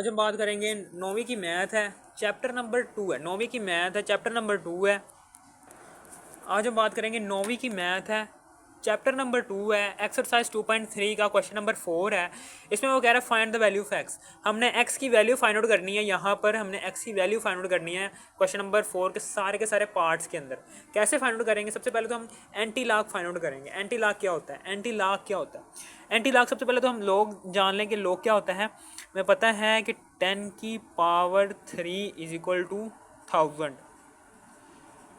आज हम बात करेंगे 9वीं की मैथ है, चैप्टर नंबर 2 है। 9वीं की मैथ है, चैप्टर नंबर 2 है। आज हम बात करेंगे 9वीं की मैथ है, चैप्टर नंबर 2 है। एक्सरसाइज 2.3 का क्वेश्चन नंबर 4 है। इसमें वो कह रहा है find the value of x. हमने एक्स की वैल्यू फाइंड आउट करनी है। यहाँ पर हमने एक्स की वैल्यू फाइंड आउट करनी है क्वेश्चन नंबर 4 के सारे पार्ट्स के अंदर। कैसे फाइंड आउट करेंगे? सबसे पहले तो हम एंटी लॉग फाइंड आउट करेंगे। एंटी लॉग क्या होता है? एंटी लॉग क्या होता है? एंटी लॉग सबसे पहले तो हम लोग जान लें कि लॉग क्या होता है। हमें पता है कि 10 की पावर 3 इज इक्वल टू 1000।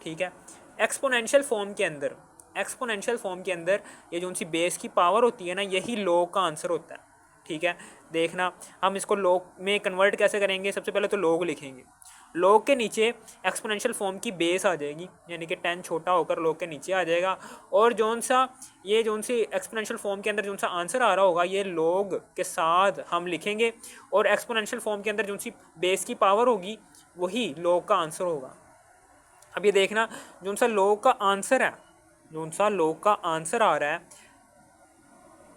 ठीक है। एक्सपोनेंशियल फॉर्म के अंदर ये जो सी बेस की पावर होती है ना, यही लॉग का आंसर होता है। ठीक है। देखना हम इसको लॉग में कन्वर्ट कैसे करेंगे। सबसे पहले तो लॉग लिखेंगे। लॉग के नीचे एक्सपोनेंशियल फॉर्म की बेस आ जाएगी, यानी कि 10 छोटा होकर लॉग के नीचे आ जाएगा। और जो सी एक्सपोनेंशियल फॉर्म के अंदर जो सा आंसर आ रहा होगा, ये लॉग के साथ हम लिखेंगे। और एक्सपोनेंशियल फॉर्म के अंदर जो सी बेस की पावर होगी, वही लॉग का आंसर होगा। अब ये देखना, जो सा लॉग का आंसर है, जो सा लॉग का आंसर आ रहा है,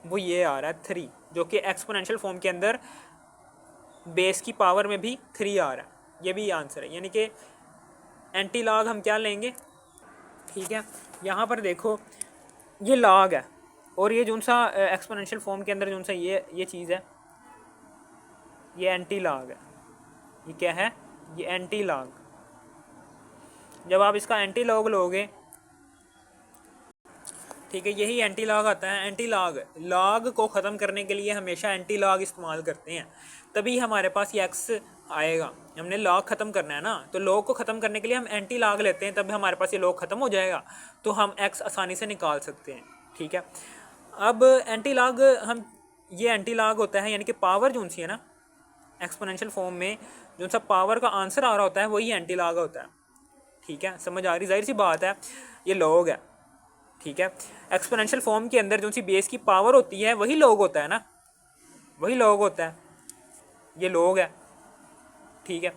वो ये आ रहा है 3, जो कि एक्सपोनेंशियल फॉर्म के अंदर बेस की पावर में भी 3 आ रहा है। ये भी आंसर है, यानी कि एंटी लॉग हम क्या लेंगे। ठीक है। यहाँ पर देखो, ये लॉग है और ये जो सा एक्सपोनेंशियल फॉर्म के अंदर जो सा ये चीज़ है, ये एंटी लॉग है। ये क्या है? ये एंटी लॉग। जब आप इसका एंटी लॉग लोगे, ठीक है, यही एंटी लॉग आता है। एंटी लॉग को ख़त्म करने के लिए हमेशा एंटी लॉग इस्तेमाल करते हैं, तभी हमारे पास ये एक्स आएगा। हमने लॉग ख़त्म करना है ना, तो लॉग को ख़त्म करने के लिए हम एंटी लॉग लेते हैं, तब हमारे पास ये लॉग ख़त्म हो जाएगा, तो हम एक्स आसानी से निकाल सकते हैं। ठीक है। अब एंटी लॉग ये एंटी लॉग होता है, यानी कि पावर जो सी है ना, एक्सपोनेंशियल फॉर्म में जो सा पावर का आंसर आ रहा होता है, वही एंटी लॉग होता है। ठीक है, समझ आ रही? जाहिर सी बात है, ये लॉग है। ठीक है। एक्सपोनेंशियल फॉर्म के अंदर जो सी बेस की पावर होती है, वही लॉग होता है ना, वही लॉग होता है। ये लॉग है। ठीक है।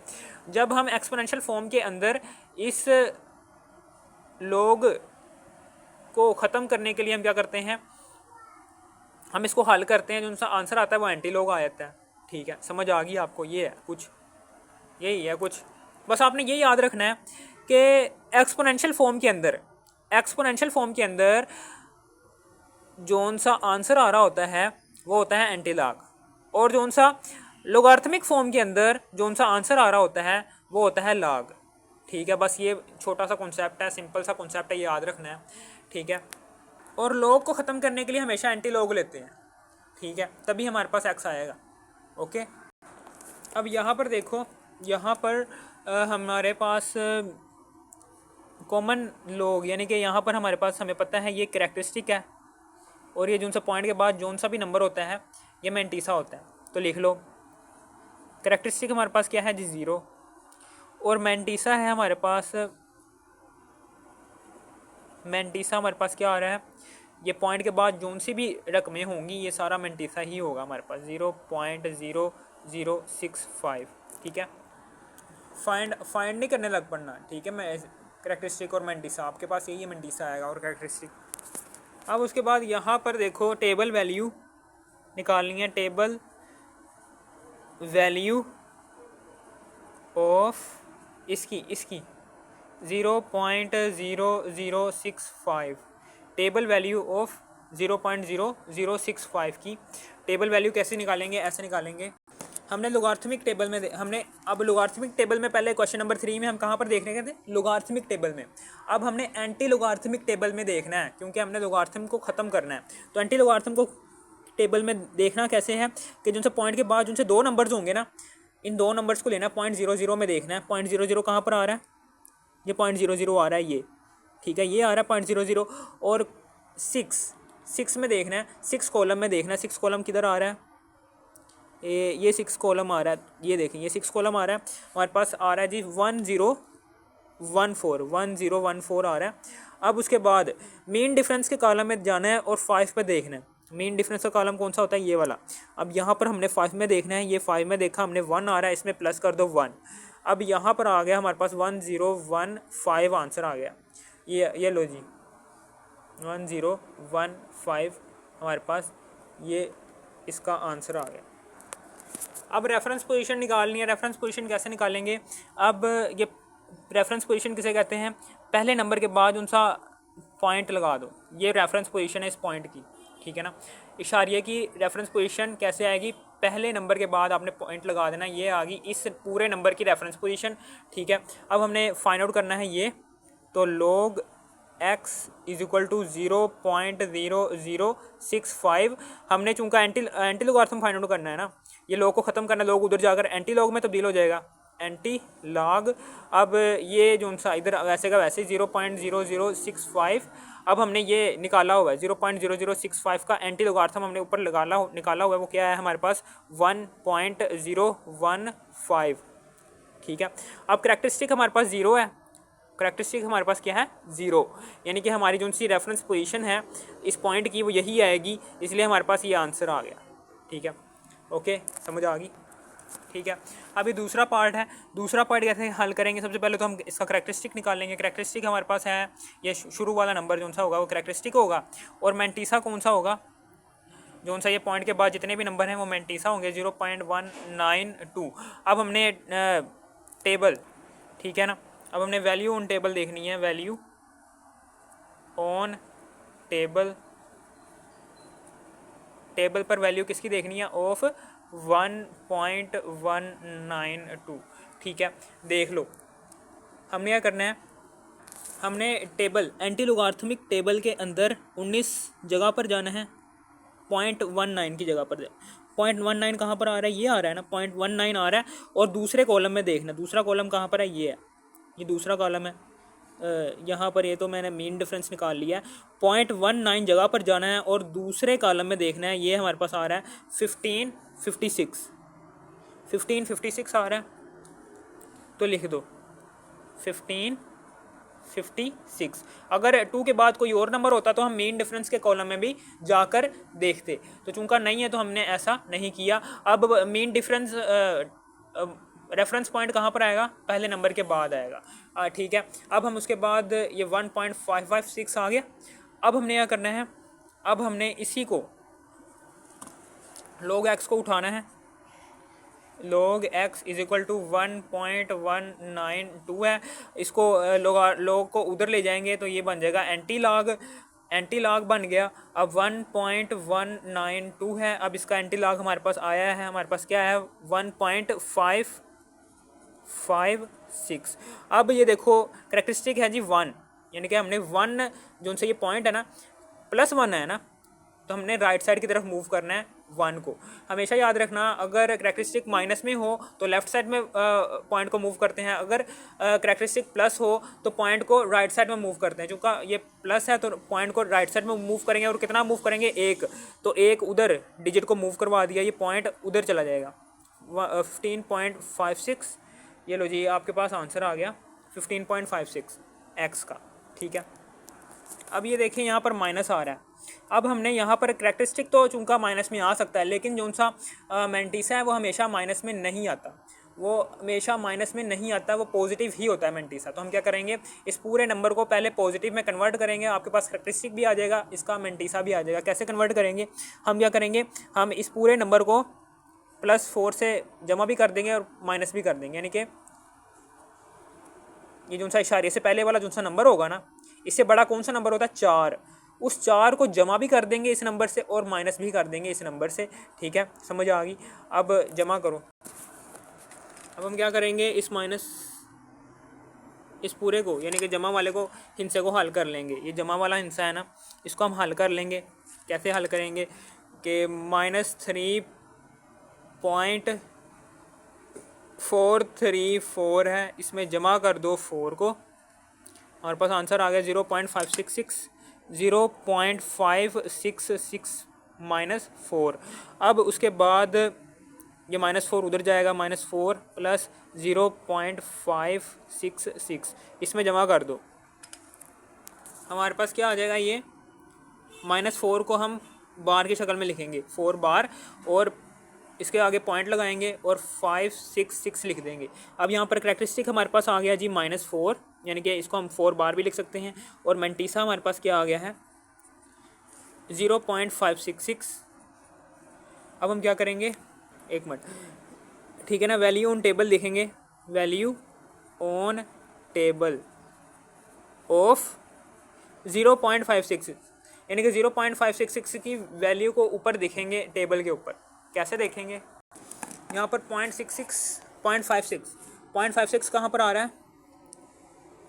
जब हम एक्सपोनेंशियल फॉर्म के अंदर इस लॉग को ख़त्म करने के लिए हम क्या करते हैं, हम इसको हल करते हैं। जो सा आंसर आता है वो एंटी लॉग आ जाता है। ठीक है, समझ आ गई आपको? ये है कुछ, यही है कुछ। बस आपने ये याद रखना है कि एक्सपोनेंशियल फॉर्म के अंदर जोन सा आंसर आ रहा होता है, वो होता है एंटी लॉग। और जोन सा लोगार्थमिक फॉर्म के अंदर जोन सा आंसर आ रहा होता है, वो होता है लॉग। ठीक है, बस ये छोटा सा कॉन्सेप्ट है, सिंपल सा कॉन्सेप्ट है, ये याद रखना है। ठीक है। और लॉग को ख़त्म करने के लिए हमेशा एंटी लॉग लेते हैं। ठीक है, तभी हमारे पास एक्स आएगा। ओके। अब यहाँ पर देखो, यहाँ पर हमारे पास कॉमन लॉग, यानी कि यहाँ पर हमारे पास, हमें पता है ये कैरेक्टरिस्टिक है, और ये जो सा पॉइंट के बाद जो सा भी नंबर होता है, ये मैंटीसा होता है। तो लिख लो, कैरेक्टरिस्टिक हमारे पास क्या है जी? 0। और मैंटीसा है हमारे पास, मैंटीसा हमारे पास क्या आ रहा है? ये पॉइंट के बाद जो सी भी रकमें होंगी, ये सारा मैंटीसा ही होगा हमारे पास, 0.0065। ठीक है। फाइंड नहीं करने लग पड़ना। ठीक है, मैं कैरेक्टरिस्टिक और मैंटीसा, आपके पास यही मैंटीसा आएगा और कैरेक्टरिस्टिक। अब उसके बाद यहाँ पर देखो, टेबल वैल्यू निकालनी है। टेबल वैल्यू ऑफ इसकी 0.0065। टेबल वैल्यू ऑफ 0.0065 की टेबल वैल्यू कैसे निकालेंगे? ऐसे निकालेंगे। हमने लोगार्थमिक टेबल में अब लोगार्थमिक टेबल में पहले क्वेश्चन नंबर 3 में हम कहाँ पर देखने गए थे? लोगार्थमिक टेबल में। अब हमने एंटी लोगार्थमिक टेबल में देखना है, क्योंकि हमने लोगार्थम को ख़त्म करना है। तो एंटी लोगार्थम को टेबल में देखना कैसे है कि जिनसे पॉइंट के बाद जिनसे 2 नंबर्स होंगे ना, इन 2 नंबर्स को लेना, 0.00 में देखना है। 0.00 कहाँ पर आ रहा है? ये 0.00 आ रहा है, ये। ठीक है, ये आ रहा है 0.00। और 6 में देखना है, 6 कॉलम में देखना है। 6 कॉलम किधर आ रहा है? ये 6 कॉलम आ रहा है, ये देखें, ये 6 कॉलम आ रहा है। हमारे पास आ रहा है जी 1014 आ रहा है। अब उसके बाद मीन डिफरेंस के कॉलम में जाना है और 5 पे देखना है। मीन डिफरेंस का कॉलम कौन सा होता है? ये वाला। अब यहाँ पर हमने 5 में देखना है। ये 5 में देखा हमने, 1 आ रहा है, इसमें प्लस कर दो 1। अब यहाँ पर आ गया हमारे पास 1015 आंसर आ गया। ये लो जी, 1015 हमारे पास ये इसका आंसर आ गया। अब रेफरेंस पोजीशन निकालनी है। रेफरेंस पोजीशन कैसे निकालेंगे? अब ये रेफरेंस पोजीशन किसे कहते हैं? पहले नंबर के बाद उनसा पॉइंट लगा दो, ये रेफरेंस पोजीशन है इस पॉइंट की, ठीक है ना। इशारिये की रेफरेंस पोजीशन कैसे आएगी? पहले नंबर के बाद आपने पॉइंट लगा देना, ये आ गई इस पूरे नंबर की रेफरेंस पोजीशन, ठीक है। अब हमने फाइंड आउट करना है ये, तो log x is equal to 0.0065। हमने चूंकि एंटी लॉगरिथम फाइंड आउट करना है ना, ये log को ख़त्म करना, log उधर जाकर एंटी लॉग में तब्दील हो जाएगा, एंटी लॉग। अब ये जो सा इधर वैसे का वैसे 0.0065। अब हमने ये निकाला हुआ है 0.0065 का एंटी लॉगरिथम हमने ऊपर निकाला हुआ है, वो क्या है हमारे पास 1.015, ठीक है। अब करैक्टरिस्टिक हमारे पास 0 है, करैक्टरिस्टिक हमारे पास क्या है 0, यानी कि हमारी जो सी रेफरेंस पोजीशन है इस पॉइंट की वो यही आएगी, इसलिए हमारे पास ये आंसर आ गया, ठीक है। ओके, समझ आ गई, ठीक है। अभी दूसरा पार्ट है, दूसरा पार्ट कैसे हल करेंगे? सबसे पहले तो हम इसका करैक्टरिस्टिक निकालेंगे। करैक्टरिस्टिक हमारे पास है ये शुरू वाला नंबर जो सा होगा वो करैक्टरिस्टिक होगा, और मैंटीसा कौन सा होगा? जो सा ये पॉइंट के बाद जितने भी नंबर हैं वो मैंटीसा होंगे 0.192। अब हमने टेबल, ठीक है ना, अब हमने वैल्यू ऑन टेबल देखनी है, वैल्यू ऑन टेबल, टेबल पर वैल्यू किसकी देखनी है? ऑफ 1.192, ठीक है। देख लो हमने क्या करना है, हमने टेबल एंटी लॉगरिथमिक टेबल के अंदर 19 जगह पर जाना है, 0.19 की जगह पर 0.19 कहाँ पर आ रहा है? ये आ रहा है ना, 0.19 आ रहा है। और दूसरे कॉलम में देखना, दूसरा कॉलम कहाँ पर है? ये है, ये दूसरा कॉलम है यहाँ पर। ये तो मैंने मीन डिफरेंस निकाल लिया है, 0.19 जगह पर जाना है और दूसरे कॉलम में देखना है, ये हमारे पास आ रहा है 1556 आ रहा है, तो लिख दो 1556। अगर 2 के बाद कोई और नंबर होता तो हम मीन डिफरेंस के कॉलम में भी जाकर देखते, तो चूंकि नहीं है तो हमने ऐसा नहीं किया। अब मीन डिफरेंस रेफरेंस पॉइंट कहाँ पर आएगा? पहले नंबर के बाद आएगा, ठीक है। अब हम उसके बाद ये 1.556 आ गया। अब हमने क्या करना है, अब हमने इसी को log x को उठाना है, log x is equal to 1.192 है, इसको log को उधर ले जाएंगे तो ये बन जाएगा एंटी लॉग बन गया। अब 1.192 है, अब इसका एंटी लॉग हमारे पास आया है, हमारे पास क्या है 1.556। अब ये देखो करैक्टरिस्टिक है जी 1, यानी कि हमने 1 जो उनसे ये पॉइंट है ना +1 है ना, तो हमने राइट साइड की तरफ मूव करना है 1 को। हमेशा याद रखना, अगर करैक्टरिस्टिक माइनस में हो तो लेफ्ट साइड में पॉइंट को मूव करते हैं, अगर करैक्टरिस्टिक प्लस हो तो पॉइंट को राइट साइड में मूव करते हैं। चूँकि ये प्लस है तो पॉइंट को राइट साइड में मूव करेंगे, और कितना मूव करेंगे? 1, तो 1 उधर डिजिट को मूव करवा दिया, ये पॉइंट उधर चला जाएगा 15.56। ये लो जी, आपके पास आंसर आ गया 15.56 x का, ठीक है। अब ये देखिए यहाँ पर माइनस आ रहा है। अब हमने यहाँ पर करैक्टरिस्टिक तो चूँकि माइनस में आ सकता है, लेकिन जो सा मैंटीसा है वो हमेशा माइनस में नहीं आता, वो हमेशा माइनस में नहीं आता, वो पॉजिटिव ही होता है मैंटीसा। तो हम क्या करेंगे, इस पूरे नंबर को पहले पॉजिटिव में कन्वर्ट करेंगे, आपके पास करैक्टरिस्टिक भी आ जाएगा, इसका मैंटीसा भी आ जाएगा। कैसे कन्वर्ट करेंगे? हम क्या करेंगे, हम इस पूरे नंबर को +4 से जमा भी कर देंगे और माइनस भी कर देंगे, यानी कि ये जो सा इशारे से पहले वाला जो सा नंबर होगा ना, इससे बड़ा कौन सा नंबर होता है? 4, उस 4 को जमा भी कर देंगे इस नंबर से और माइनस भी कर देंगे इस नंबर से, ठीक है। समझ आ गई? अब जमा करो। अब हम क्या करेंगे, इस माइनस इस पूरे को यानी कि जमा वाले को हिस्से को हल कर लेंगे। ये जमा वाला हिस्सा है ना, इसको हम हल कर लेंगे। कैसे हल करेंगे कि -3.434 है, इसमें जमा कर दो 4 को, हमारे पास आंसर आ गया 0.566 -4। अब उसके बाद ये -4 उधर जाएगा, -4 + 0.566 इसमें जमा कर दो, हमारे पास क्या आ जाएगा? ये -4 को हम बार की शक्ल में लिखेंगे, 4 बार, और इसके आगे पॉइंट लगाएंगे और 566 लिख देंगे। अब यहाँ पर करैक्टरिस्टिक हमारे पास आ गया जी -4, यानी कि इसको हम 4 बार भी लिख सकते हैं, और मैंटीसा हमारे पास क्या आ गया है 0.566। अब हम क्या करेंगे, एक मिनट, ठीक है ना। वैल्यू ऑन टेबल लिखेंगे, वैल्यू ऑन टेबल ऑफ 0.566, यानी कि 0.566 की वैल्यू को ऊपर देखेंगे टेबल के ऊपर। कैसे देखेंगे, यहाँ पर 0.56 कहाँ पर आ रहा है,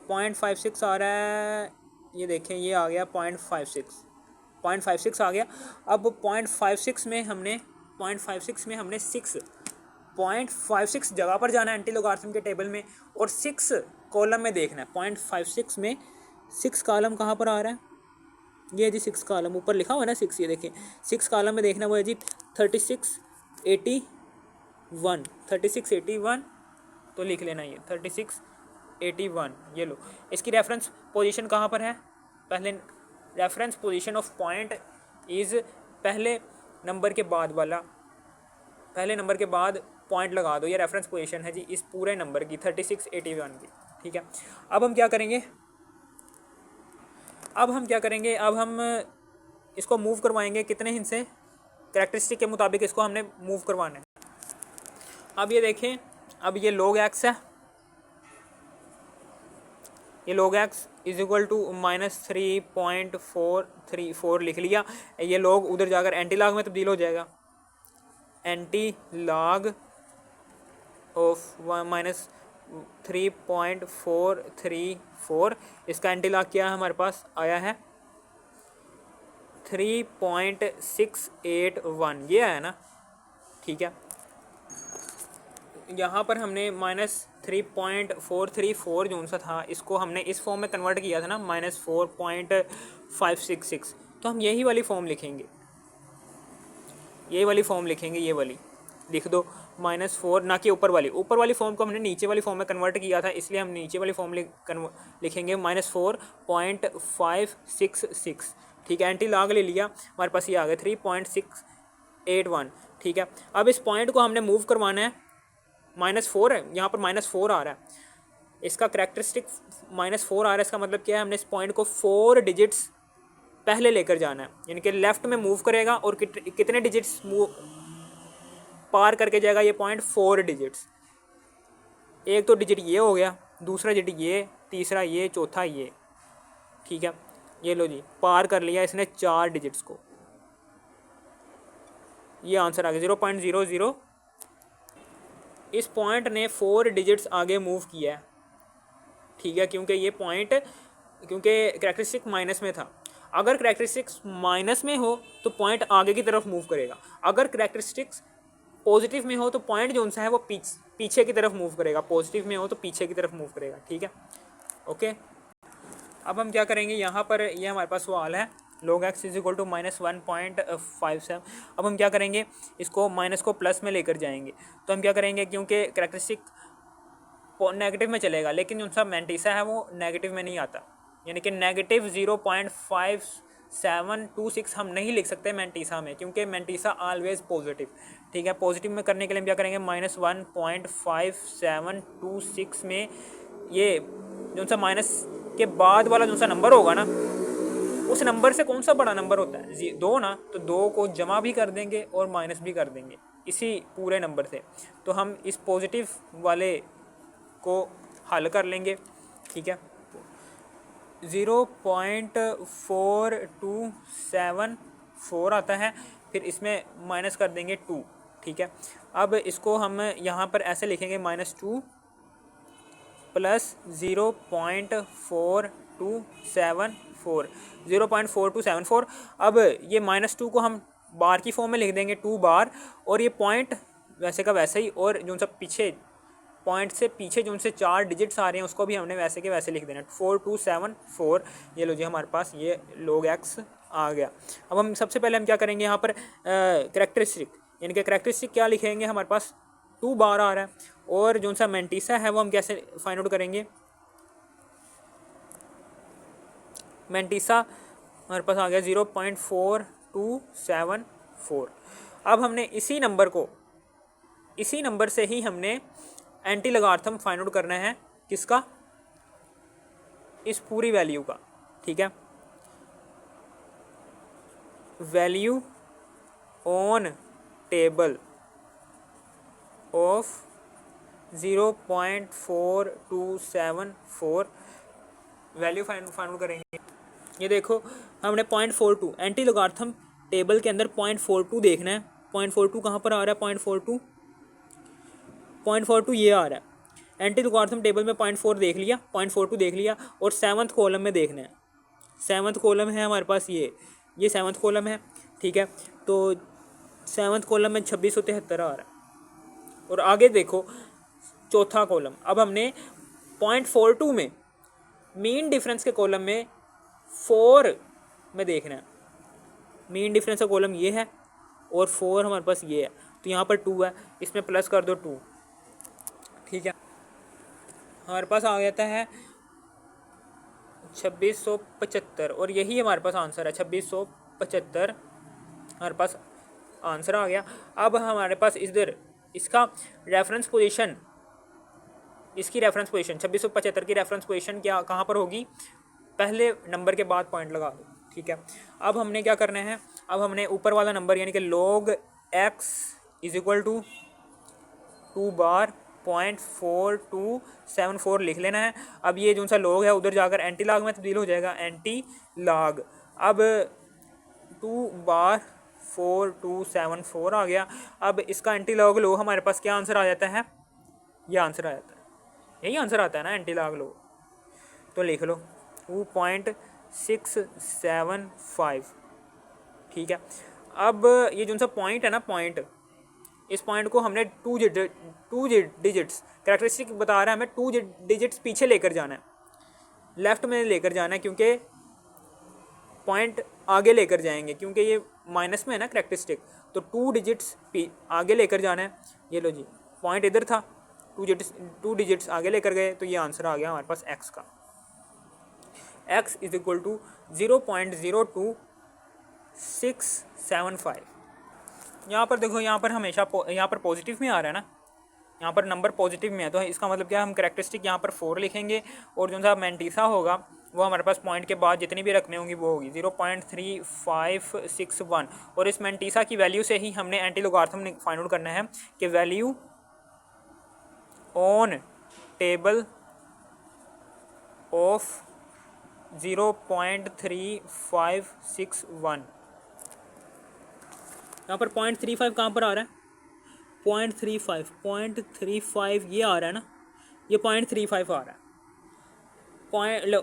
0.56 आ रहा है, ये देखें ये आ गया 0.56 आ गया। अब 0.56 में हमने 0.56 जगह पर जाना है एंटी लोगारिथम के टेबल में, और 6 कॉलम में देखना है। 0.56 में 6 कॉलम कहाँ पर आ रहा है, ये जी 6 कॉलम ऊपर लिखा हुआ है ना 6, ये देखें 6 कॉलम में देखना वो है जी 3681 तो लिख लेना ये 3681, ये लो। इसकी रेफरेंस पोजीशन कहाँ पर है, पहले reference position of point is पहले नंबर के बाद वाला, पहले नंबर के बाद पॉइंट लगा दो, ये रेफरेंस पोजीशन है जी इस पूरे नंबर की 3681 की। ठीक है, अब हम क्या करेंगे, अब हम इसको मूव करवाएंगे कितने हिस्से, कैरेक्टरिस्टिक के मुताबिक इसको हमने मूव करवाना है। अब ये देखें, अब ये log x है, ये log x is equal to -3.434 लिख लिया। ये log उधर जाकर एंटी लॉग में तब्दील हो जाएगा, एंटी लॉग ऑफ -3.434, इसका एंटी लॉग क्या है हमारे पास आया है 3.681, ये है ना। ठीक है, यहाँ पर हमने -3.434 जो सा था इसको हमने इस फॉर्म में कन्वर्ट किया था ना -4.566, तो हम यही वाली फॉर्म लिखेंगे, ये वाली फॉर्म लिखेंगे, ये वाली लिख दो -4, ना कि ऊपर वाली फॉर्म को हमने नीचे वाली फॉर्म में कन्वर्ट किया था, इसलिए हम नीचे वाली फॉर्म लिखेंगे -4.566। ठीक है, एंटी लॉग ले लिया, हमारे पास ये आ गया 3.681। ठीक है, अब इस पॉइंट को हमने मूव करवाना है, -4 है यहाँ पर -4 आ रहा है, इसका करैक्टरिस्टिक -4 आ रहा है, इसका मतलब क्या है, हमने इस पॉइंट को 4 डिजिट्स पहले लेकर जाना है, यानी कि लेफ़्ट में मूव करेगा और कितने डिजिट्स मूव पार करके जाएगा ये पॉइंट, 4 डिजिट्स। एक तो डिजिट ये हो गया, दूसरा डिजिट ये, तीसरा ये, चौथा ये। ठीक है, ये लो जी पार कर लिया इसने 4 डिजिट्स को, ये आंसर आ गया 0.00। इस पॉइंट ने 4 डिजिट्स आगे मूव किया है। ठीक है, क्योंकि ये पॉइंट, क्योंकि करैक्टरिस्टिक माइनस में था, अगर करैक्टरिस्टिक्स माइनस में हो तो पॉइंट आगे की तरफ मूव करेगा, अगर करैक्टरिस्टिक्स पॉजिटिव में हो तो पॉइंट जो सा है वो पीछे की तरफ मूव करेगा, पॉजिटिव में हो तो पीछे की तरफ मूव करेगा। ठीक है, ओके। अब हम क्या करेंगे, यहाँ पर ये हमारे पास सवाल है log x is equal to -1.57। अब हम क्या करेंगे, इसको माइनस को प्लस में लेकर जाएंगे, तो हम क्या करेंगे, क्योंकि करैक्टरिस्टिक नेगेटिव में चलेगा, लेकिन जो सा मैंटीसा है वो नेगेटिव में नहीं आता, यानी कि नेगेटिव 0.5726 हम नहीं लिख सकते मैंटीसा में, क्योंकि मैंटीसा ऑलवेज पॉजिटिव। ठीक है, पॉजिटिव में करने के लिए हम क्या करेंगे, -1.5726 में ये जो सा माइनस के बाद वाला जो सा नंबर होगा ना, उस नंबर से कौन सा बड़ा नंबर होता है, 2 ना, तो 2 को जमा भी कर देंगे और माइनस भी कर देंगे इसी पूरे नंबर से, तो हम इस पॉजिटिव वाले को हल कर लेंगे। ठीक है, 0.4274 आता है, फिर इसमें माइनस कर देंगे 2। ठीक है, अब इसको हम यहाँ पर ऐसे लिखेंगे -2 प्लस 0.4274। अब ये -2 को हम बार की फॉर्म में लिख देंगे 2 बार, और ये पॉइंट वैसे का वैसे ही, और जो सब पीछे पॉइंट से पीछे जो उनसे 4 डिजिट्स आ रहे हैं उसको भी हमने वैसे के वैसे लिख देना 4274। ये लो जी हमारे पास ये log x आ गया। अब हम सबसे पहले हम क्या करेंगे, यहाँ पर करैक्टरिस्टिक, यानी कि करैक्टरिस्टिक क्या लिखेंगे, हमारे पास 2 बार आ रहा है, और जो सा मैंटीसा है वो हम कैसे फाइंड आउट करेंगे, मैंटीसा हमारे पास आ गया 0.4274। अब हमने इसी नंबर से ही हमने एंटी लॉगरिथम फाइंड आउट करना है, किसका, इस पूरी वैल्यू का। ठीक है, value on table of 0.4274 value find करेंगे। ये देखो हमने 0.42 एंटी लॉगरिथम टेबल के अंदर 0.42 देखना है। 0.42 कहाँ पर आ रहा है? 0.42 ये आ रहा है। एंटी लॉगरिथम टेबल में 0.4 देख लिया, 0.42 देख लिया, और 7th कॉलम में देखना है। 7th कॉलम है हमारे पास, ये 7th कॉलम है, ठीक है। तो 7th कॉलम में 2673 आ रहा है। और आगे देखो चौथा कॉलम। अब हमने 0.42 में मीन डिफरेंस के कॉलम में 4 में देखना है। मीन डिफरेंस का कॉलम ये है और 4 हमारे पास ये है, तो यहाँ पर 2 है, इसमें प्लस कर दो 2, ठीक है। हमारे पास आ जाता है 2675 और यही हमारे पास आंसर है। 2675 हमारे पास आंसर आ गया। अब हमारे पास इधर इसका रेफरेंस पोजीशन, इसकी रेफरेंस पोजीशन 2675 की रेफरेंस पोजीशन क्या कहाँ पर होगी? पहले नंबर के बाद पॉइंट लगा दो, ठीक है। अब हमने क्या करना है? अब हमने ऊपर वाला नंबर यानी कि log x is equal to 2 बार 0.4274 लिख लेना है। अब ये जो सा log है उधर जाकर एंटी लॉग में तब्दील हो जाएगा, एंटी लॉग। अब 2 बार 4274 आ गया। अब इसका एंटी लॉग लो, हमारे पास क्या आंसर आ जाता है? ये आंसर आ जाता है, यही आंसर आता है ना एंटी लॉग लो। तो लिख लो 2.675, ठीक है। अब ये जो सा पॉइंट है ना, पॉइंट, इस पॉइंट को हमने टू डिजिट्स कैरेक्टरिस्टिक बता रहा है हमें, 2 डिजिट्स पीछे लेकर जाना है, लेफ्ट में लेकर जाना है, क्योंकि पॉइंट आगे लेकर जाएंगे, क्योंकि ये माइनस में है ना कैरेक्टरिस्टिक, तो 2 डिजिट्स आगे लेकर जाना है। ये लो जी, पॉइंट इधर था, 2 डिजिट्स आगे लेकर गए, तो ये आंसर आ गया हमारे पास x का। x is equal to 0.02675। यहाँ पर देखो, यहाँ पर हमेशा यहाँ पर पॉजिटिव में आ रहा है ना, यहाँ पर नंबर पॉजिटिव में है, तो इसका मतलब क्या है? हम कैरेक्टरिस्टिक यहाँ पर 4 लिखेंगे और जो सा मैंटीसा होगा वो हमारे पास पॉइंट के बाद जितनी भी रकमें होंगी वो होगी 0.3561। और इस मैंटीसा की वैल्यू से ही हमने एंटी लॉगरिथम फाइंड आउट करना है कि वैल्यू ऑन टेबल ऑफ 0.3561। यहाँ पर 0.35 कहाँ पर आ रहा है? 0.35 ये आ रहा है ना, ये 0.35 आ रहा है।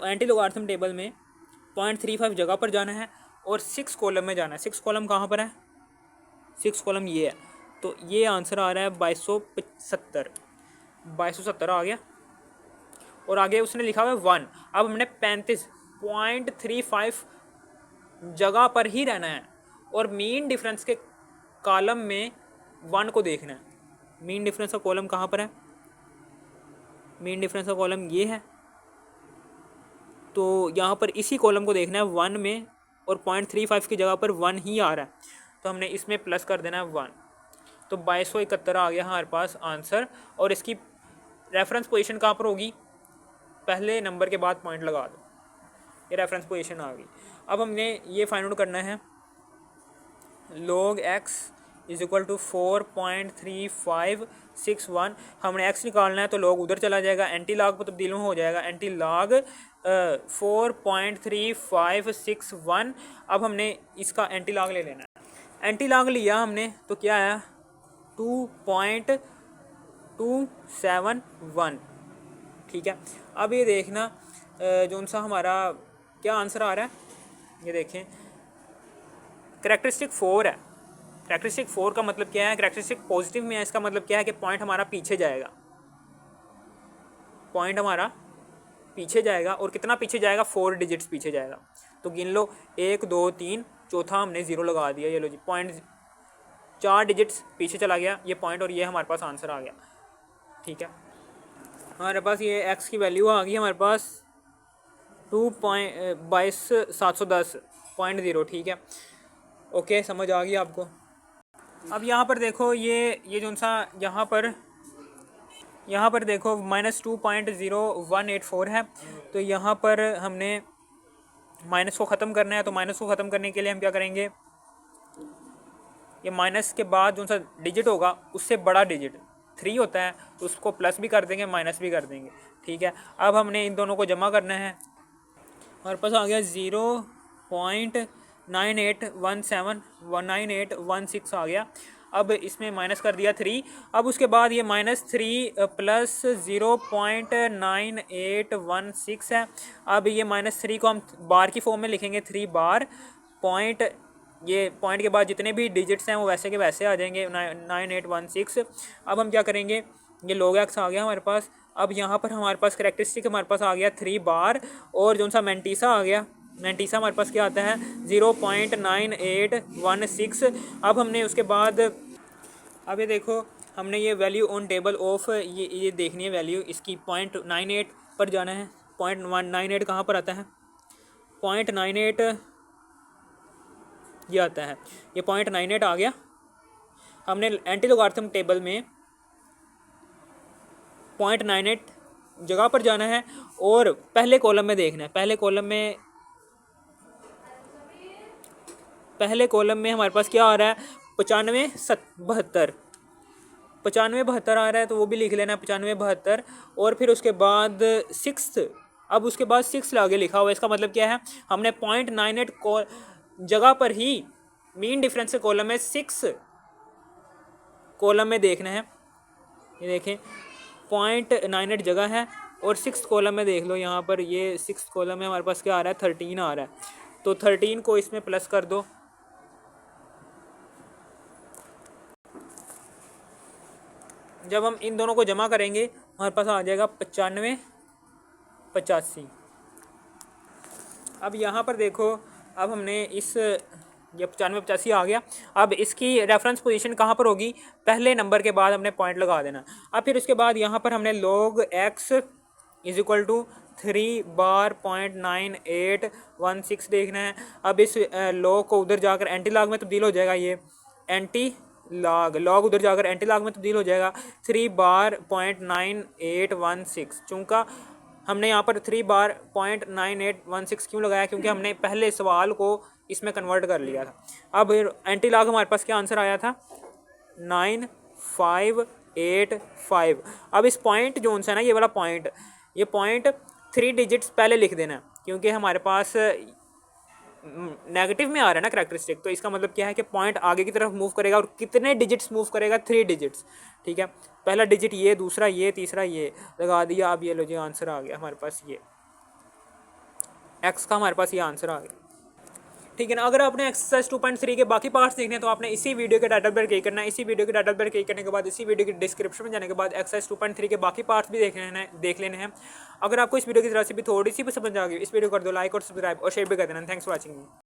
एंटी लॉगरिथम टेबल में 0.35 जगह पर जाना है और 6 कॉलम में जाना है। 6 कॉलम कहाँ पर है? 6 कॉलम ये है, तो ये आंसर आ रहा है 2270 आ गया। और आगे उसने लिखा हुआ है 1। अब हमने 35.35 जगह पर ही रहना है और मीन डिफरेंस के कॉलम में 1 को देखना है। मीन डिफरेंस का कॉलम कहाँ पर है? मीन डिफरेंस का कॉलम ये है, तो यहाँ पर इसी कॉलम को देखना है 1 में, और 0.35 की जगह पर 1 ही आ रहा है, तो हमने इसमें प्लस कर देना है 1। तो 2271 आ गया हमारे पास आंसर। और इसकी रेफरेंस पोजीशन कहाँ पर होगी? पहले नंबर के बाद पॉइंट लगा दो, ये रेफरेंस पोजीशन आ गई। अब हमने ये फाइंड आउट करना है log x is equal to 4.3561। हमने x निकालना है, तो log उधर चला जाएगा, एंटी लॉग पर तब्दील हो जाएगा, एंटी लॉग 4.3561। अब हमने इसका एंटी लॉग ले लेना है। एंटी लॉग लिया हमने, तो क्या आया? 2.271, ठीक है। अब ये देखना जो सा हमारा क्या आंसर आ रहा है, ये देखें, कैरेक्टरिस्टिक 4 है। कैरेक्टरिस्टिक 4 का मतलब क्या है? कैरेक्टरिस्टिक पॉजिटिव में है, इसका मतलब क्या है कि पॉइंट हमारा पीछे जाएगा, पॉइंट हमारा पीछे जाएगा। और कितना पीछे जाएगा? 4 डिजिट्स पीछे जाएगा। तो गिन लो, 1 2 3, चौथा हमने 0 लगा दिया। ये लो जी, पॉइंट 4 डिजिट्स पीछे चला गया ये पॉइंट, और ये हमारे पास आंसर आ गया, ठीक है। हमारे पास ये x की वैल्यू आ गई हमारे पास 2.22710.0, ठीक है। ओके, समझ आ गई आपको। अब यहाँ पर देखो, ये जो सा यहाँ पर देखो -2.0184 है, तो यहाँ पर हमने माइनस को ख़त्म करना है। तो माइनस को ख़त्म करने के लिए हम क्या करेंगे? ये माइनस के बाद जो सा डिजिट होगा उससे बड़ा डिजिट, 3 होता है तो उसको प्लस भी कर देंगे माइनस भी कर देंगे, ठीक है। अब हमने इन दोनों को जमा करना है, हमारे पास आ गया 0.98179816 आ गया। अब इसमें माइनस कर दिया 3, अब उसके बाद ये -3 प्लस 0.9816 है। अब ये -3 को हम बार की फॉर्म में लिखेंगे, 3 बार पॉइंट, ये पॉइंट के बाद जितने भी डिजिट्स हैं वो वैसे के वैसे आ जाएंगे 9816। अब हम क्या करेंगे, ये log x आ गया हमारे पास। अब यहाँ पर हमारे पास करेक्टरिस्टिक हमारे पास आ गया 3 बार, और जो सा मैंटीसा आ गया, मैंटीसा हमारे पास क्या आता है 0.9816। अब हमने उसके बाद, अब ये देखो हमने ये वैल्यू ऑन टेबल ऑफ ये देखनी है वैल्यू इसकी, 0.98 पर जाना है। 0.198 कहाँ पर आता है, 0.98 ये आता है, ये 0.98 आ गया। हमने एंटी लोगारिथम टेबल में 0.98 जगह पर जाना है और पहले कॉलम में देखना है। पहले कॉलम में हमारे पास क्या आ रहा है 9572 आ रहा है, तो वो भी लिख लेना 9572। और फिर उसके बाद 6, अब उसके बाद 6 आगे लिखा हुआ है, इसका मतलब क्या है हमने 0.98 जगह पर ही मीन डिफरेंस के कॉलम में 6 कॉलम में देखना है। ये देखें 0.98 जगह है और 6 कॉलम में देख लो, यहाँ पर ये 6 कॉलम में हमारे पास क्या आ रहा है 13 आ रहा है, तो 13 को इसमें प्लस कर दो। जब हम इन दोनों को जमा करेंगे हमारे पास आ जाएगा 9585। अब यहाँ पर देखो, अब हमने इस ये 9585 आ गया। अब इसकी रेफरेंस पोजीशन कहाँ पर होगी, पहले नंबर के बाद हमने पॉइंट लगा देना। अब फिर उसके बाद यहाँ पर हमने log x is equal to 3 बार 0.9816 देखना है। अब इस log को उधर जाकर एंटी लॉग में तब्दील हो जाएगा, ये एंटी लॉग उधर जाकर एंटी लॉग में तब्दील हो जाएगा 3 बार 0.9816। चूँकि हमने यहाँ पर 3 बार 0.9816 क्यों लगाया, क्योंकि हमने पहले सवाल को इसमें कन्वर्ट कर लिया था। अब एंटी लॉग हमारे पास क्या आंसर आया था 9585। अब इस पॉइंट जो है ना, ये वाला पॉइंट, ये पॉइंट 3 डिजिट्स पहले लिख देना, क्योंकि हमारे पास नेगेटिव में आ रहा है ना करेक्टरिस्टिक, तो इसका मतलब क्या है कि पॉइंट आगे की तरफ मूव करेगा, और कितने डिजिट्स मूव करेगा 3 डिजिट्स, ठीक है। पहला डिजिट ये, दूसरा ये, तीसरा ये लगा दिया। अब ये लो जी आंसर आ गया हमारे पास, ये एक्स का हमारे पास ये आंसर आ गया, ठीक है ना। अगर आपने एक्सरसाइज 2.3 के बाकी पार्ट्स देखने हैं तो आपने इसी वीडियो के टाइटल पर क्लिक करना है। इसी वीडियो के टाइटल पर क्लिक करने के बाद इसी वीडियो के डिस्क्रिप्शन में जाने के बाद एक्सरसाइज 2.3 के बाकी पार्ट्स भी देख लेने हैं। अगर आपको इस वीडियो की तरह से भी थोड़ी सी भी समझ आ गई, इस वीडियो को कर दो लाइक और सब्सक्राइब और शेयर भी कर देना। Thanks for watching.